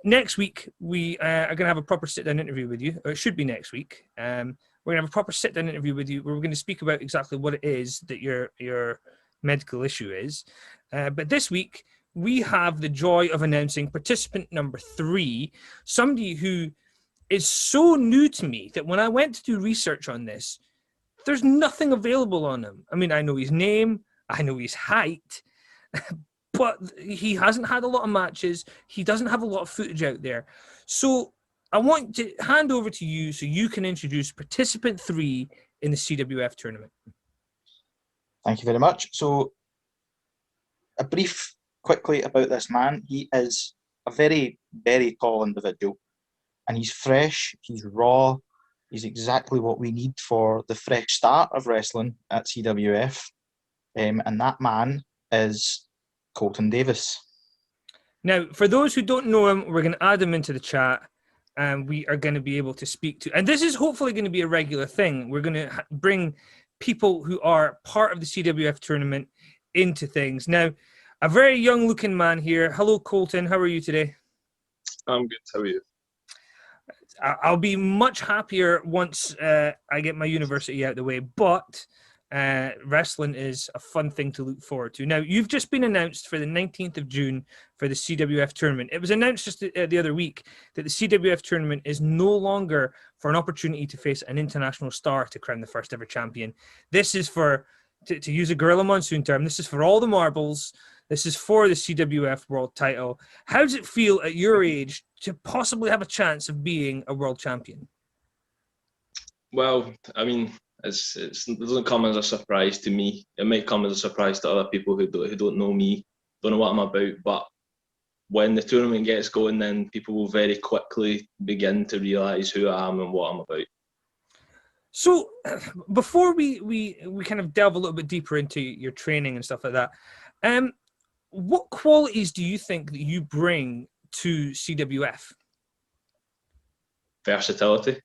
next week we are going to have a proper sit-down interview with you, or it should be next week. We're going to have a proper sit-down interview with you where we're going to speak about exactly what it is that your medical issue is. But this week, we have the joy of announcing participant number 3, somebody who is so new to me that when I went to do research on this, there's nothing available on him. I mean, I know his name, I know his height, but he hasn't had a lot of matches. He doesn't have a lot of footage out there. So I want to hand over to you so you can introduce participant 3 in the CWF tournament. Thank you very much. So a brief quickly about this man. He is a very, very tall individual, and he's fresh, he's raw, he's exactly what we need for the fresh start of wrestling at CWF. And that man is Colton Davis. Now, for those who don't know him, we're going to add him into the chat, and we are going to be able to speak to, and this is hopefully going to be a regular thing. We're going to bring people who are part of the CWF tournament into things. Now, a very young looking man here. Hello, Colton. How are you today? I'm good. How are you? I'll be much happier once I get my university out of the way, but wrestling is a fun thing to look forward to. Now, you've just been announced for the 19th of June for the CWF tournament. It was announced just the other week that the CWF tournament is no longer for an opportunity to face an international star to crown the first ever champion. This is for, to use a Gorilla Monsoon term, this is for all the marbles. This is for the CWF world title. How does it feel at your age to possibly have a chance of being a world champion? Well, I mean, it doesn't come as a surprise to me. It might come as a surprise to other people who don't know me, don't know what I'm about. But when the tournament gets going, then people will very quickly begin to realise who I am and what I'm about. So before we kind of delve a little bit deeper into your training and stuff like that, what qualities do you think that you bring to CWF? Versatility.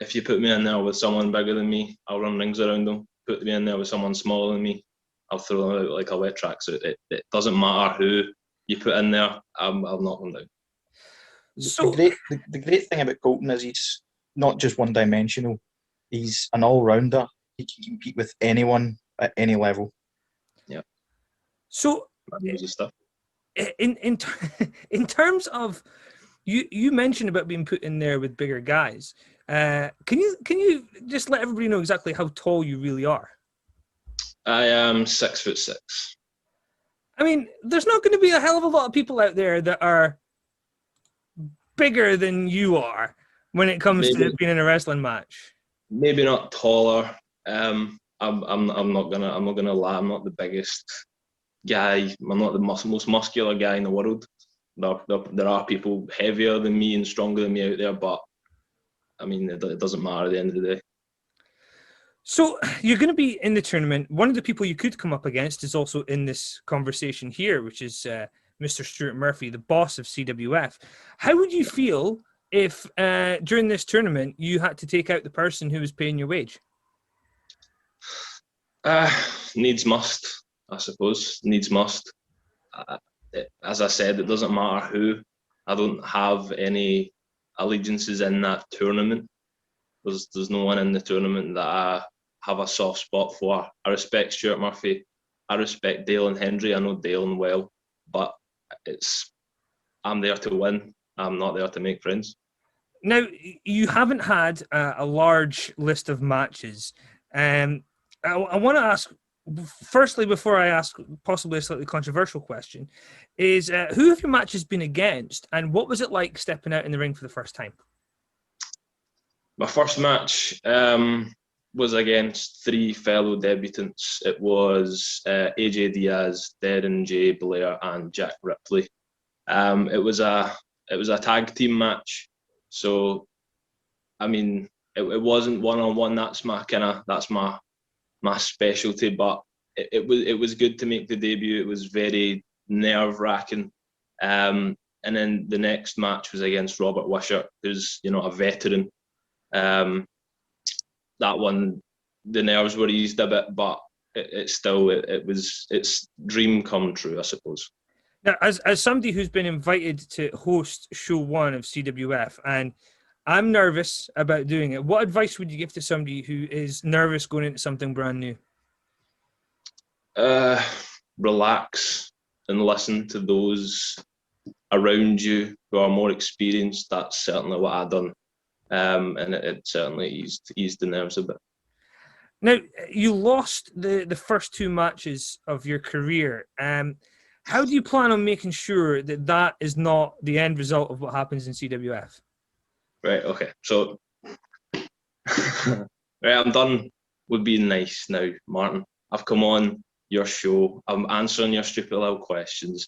If you put me in there with someone bigger than me, I'll run rings around them. Put me in there with someone smaller than me, I'll throw them out like a wet tracksuit. It doesn't matter who you put in there, I'll knock them down. So the great thing about Colton is he's not just one-dimensional. He's an all-rounder. He can compete with anyone at any level. Yeah. So stuff. In terms of you mentioned about being put in there with bigger guys. Can you just let everybody know exactly how tall you really are? I am 6'6". I mean, there's not going to be a hell of a lot of people out there that are bigger than you are when it comes to being in a wrestling match. Maybe not taller. I'm not gonna lie. I'm not the biggest guy. I'm not the most muscular guy in the world. There are people heavier than me and stronger than me out there, but I mean, it doesn't matter at the end of the day. So you're going to be in the tournament. One of the people you could come up against is also in this conversation here, which is Mr. Stuart Murphy, the boss of CWF. How would you feel if during this tournament you had to take out the person who was paying your wage? Needs must, I suppose. Needs must. As I said, it doesn't matter who. I don't have any allegiances in that tournament. There's no one in the tournament that I have a soft spot for. I respect Stuart Murphy. I respect Dale and Hendry. I know Dale well, but I'm there to win. I'm not there to make friends. Now, you haven't had a large list of matches. I want to ask, firstly, before I ask possibly a slightly controversial question, is who have your matches been against, and what was it like stepping out in the ring for the first time? My first match was against 3 fellow debutants. It was AJ Diaz, Darren J. Blair, and Jack Ripley. It was a tag team match, so I mean it wasn't one-on-one. That's my specialty, but it was good to make the debut. It was very nerve-wracking. And then the next match was against Robert Wishart, who's a veteran. That one, the nerves were eased a bit, but it's dream come true, I suppose. Now, as somebody who's been invited to host show 1 of CWF, and I'm nervous about doing it, what advice would you give to somebody who is nervous going into something brand new? Relax and listen to those around you who are more experienced. That's certainly what I done, and it certainly eased the nerves a bit. Now, you lost the first 2 matches of your career. How do you plan on making sure that that is not the end result of what happens in CWF? Right, okay. So, right, I'm done with being nice now, Martin. I've come on your show. I'm answering your stupid little questions.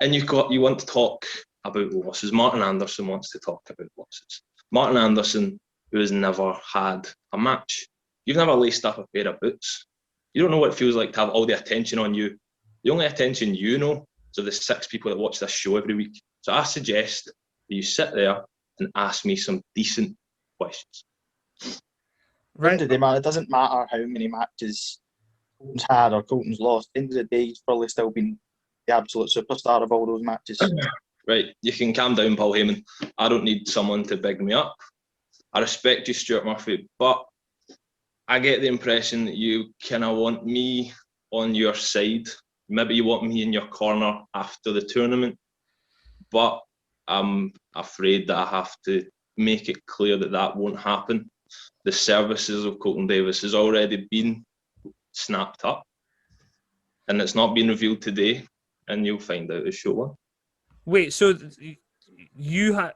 And you want to talk about losses. Martin Anderson wants to talk about losses. Martin Anderson, who has never had a match. You've never laced up a pair of boots. You don't know what it feels like to have all the attention on you. The only attention you know is of the 6 people that watch this show every week. So I suggest that you sit there and ask me some decent questions. Right. It doesn't matter how many matches Colton's had or Colton's lost. At the end of the day, he's probably still been the absolute superstar of all those matches. Right, you can calm down, Paul Heyman. I don't need someone to big me up. I respect you, Stuart Murphy, but I get the impression that you kind of want me on your side. Maybe you want me in your corner after the tournament, but I'm afraid that I have to make it clear that that won't happen. The services of Colton Davis has already been snapped up, and it's not been revealed today, and you'll find out as show 1. Wait, so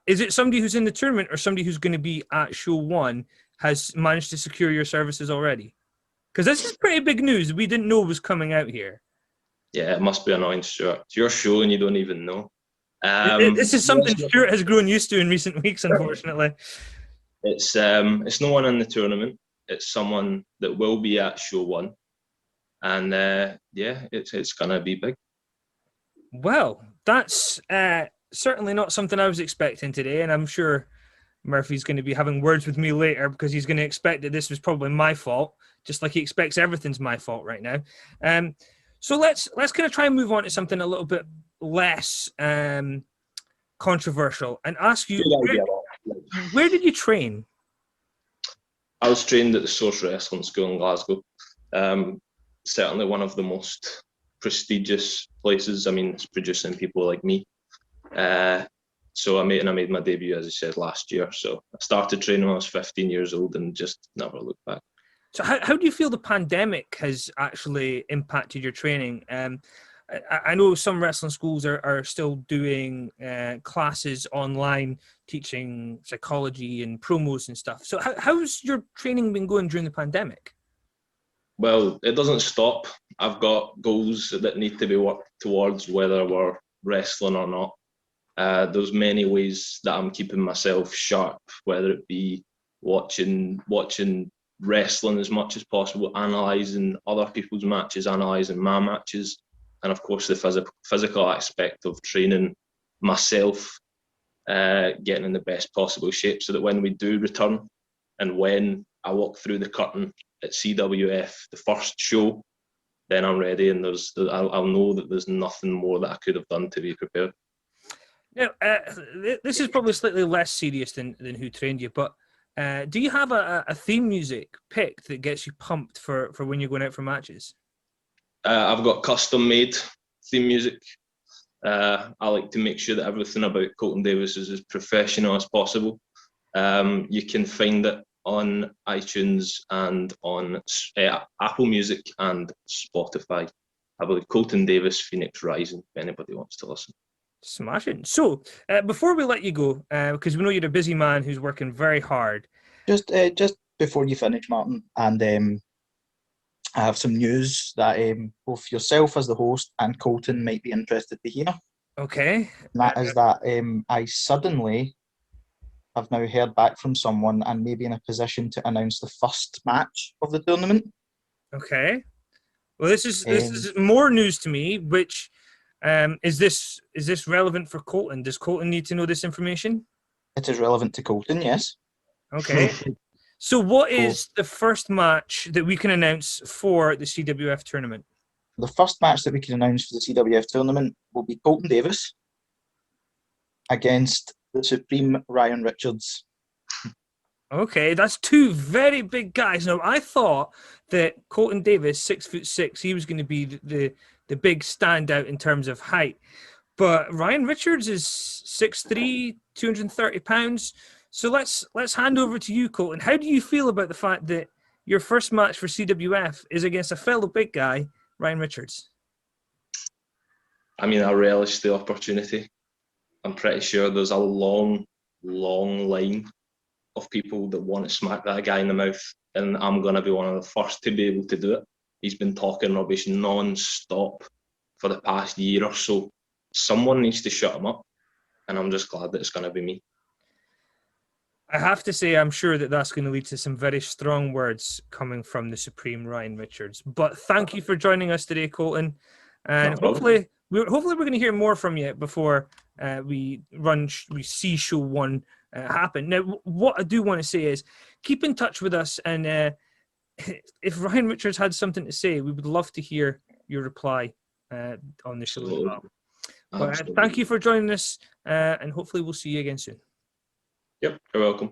is it somebody who's in the tournament or somebody who's going to be at show 1 has managed to secure your services already? Because this is pretty big news. We didn't know was coming out here. Yeah, it must be annoying, Stuart. It's your show and you don't even know. This is something Stuart has grown used to in recent weeks, unfortunately. It's no one in the tournament. It's someone that will be at show 1, and it's gonna be big. Well, that's certainly not something I was expecting today, and I'm sure Murphy's going to be having words with me later because he's going to expect that this was probably my fault, just like he expects everything's my fault right now. So let's kind of try and move on to something a little bit less controversial and ask you, where did you train? I was trained at the Source Wrestling School in Glasgow. Certainly one of the most prestigious places. I mean, it's producing people like me. So I made my debut, as I said, last year. So I started training when I was 15 years old and just never looked back. So how do you feel the pandemic has actually impacted your training? I know some wrestling schools are still doing classes online, teaching psychology and promos and stuff. So how's your training been going during the pandemic? Well, it doesn't stop. I've got goals that need to be worked towards, whether we're wrestling or not. There's many ways that I'm keeping myself sharp, whether it be watching wrestling as much as possible, analysing other people's matches, analysing my matches, and of course the physical aspect of training myself, getting in the best possible shape so that when we do return and when I walk through the curtain at CWF, the first show, then I'm ready and I'll know that there's nothing more that I could have done to be prepared. Now, this is probably slightly less serious than Who Trained You, but do you have a theme music picked that gets you pumped for when you're going out for matches? I've got custom-made theme music. I like to make sure that everything about Colton Davis is as professional as possible. You can find it on iTunes and on Apple Music and Spotify. I believe Colton Davis, Phoenix Rising, if anybody wants to listen. Smashing. So, before we let you go, because we know you're a busy man who's working very hard. Just before you finish, Martin, and I have some news that both yourself as the host and Colton might be interested to hear. Okay. And that is that I suddenly have now heard back from someone and maybe in a position to announce the first match of the tournament. Okay. Well, this is more news to me. Which is this relevant for Colton? Does Colton need to know this information? It is relevant to Colton, yes. Okay. So what is the first match that we can announce for the CWF tournament? The first match that we can announce for the CWF tournament will be Colton Davis against the Supreme Ryan Richards. Okay, that's two very big guys. Now, I thought that Colton Davis, 6'6", he was going to be the big standout in terms of height. But Ryan Richards is 6'3", 230 pounds. So let's hand over to you, Colton. How do you feel about the fact that your first match for CWF is against a fellow big guy, Ryan Richards? I mean, I relish the opportunity. I'm pretty sure there's a long line of people that want to smack that guy in the mouth, and I'm going to be one of the first to be able to do it. He's been talking rubbish non-stop for the past year or so. Someone needs to shut him up, and I'm just glad that it's going to be me. I have to say, I'm sure that that's going to lead to some very strong words coming from the Supreme Ryan Richards. But thank you for joining us today, Colton, and hopefully we're going to hear more from you before we see show 1 happen. Now, what I do want to say is keep in touch with us, and if Ryan Richards had something to say, we would love to hear your reply on the show as well. But thank you for joining us, and hopefully we'll see you again soon. Yep, you're welcome.